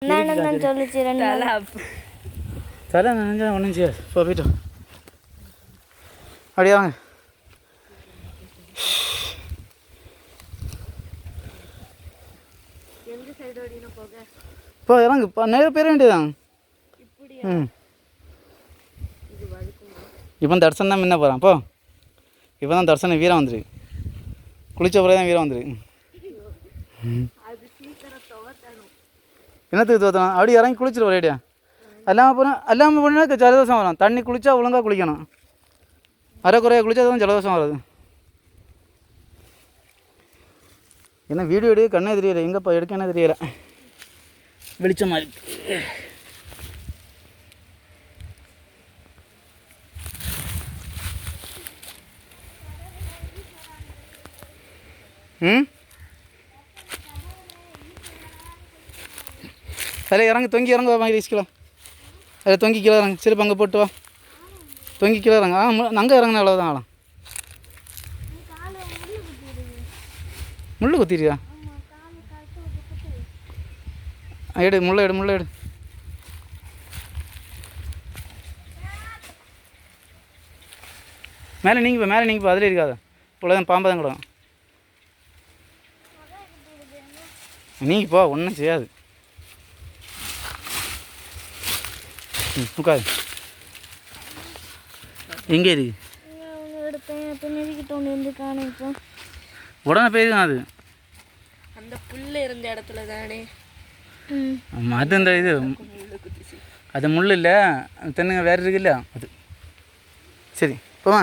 நான் சொல்லிச்சு தலை நினைஞ்சா ஒன்றும் செய்யாது. போயிட்டோம் அப்படியே வாங்க. இப்போ இறங்கு இப்போ நிறைய பேர் வேண்டியதான். இப்போ தர்சனம் தான் முன்ன போகிறான். அப்போ இப்போ தான் தர்சனம் வீரம் வந்துருக்கு. குளிச்ச பிறகு தான் வீரம் வந்துருக்கு. என்னத்துக்கு தோற்றணும்? அப்படி இறங்கி குளிச்சிடும் ஒரேடியா. எல்லாமே போனால் ஜலதோஷம் வரும். தண்ணி குளித்தா ஒழுங்காக குளிக்கணும். அரைக்குறையாக குளித்தா தான் ஜலதோஷம் வராது. என்ன வீடியோ எடுக்க கண்ணே தெரியல, எங்கேப்பா எடுக்க என்ன தெரியல, வெளிச்சமாக இருக்கு. அதில் இறங்க தொங்கி இறங்க வாங்கி ரீஸ்க்கலாம். அதில் தொங்கி கீழே இறங்க. சரி அங்கே போட்டு வா. தொங்கி கீழே இறங்க. அங்கே இறங்கினா அவ்வளோதான் ஆகலாம். முள்ளு குத்திரியா? எடு முள்ளை எடு, முள்ளை எடு. மேலே நீங்கள் அதில் இருக்காது. இவ்வளோதான் பாம்பு தான் கிடக்கும். நீங்கள் போ, ஒன்றும் செய்யாது. உட்காது. எங்கே இருக்கு? உடனே போயிருக்கான் அது. அந்த புல் இருந்த இடத்துல தானே. அது அந்த இது அது முள் இல்லை, தென்னுங்க வேறு இருக்குல்ல அது. சரி போவா.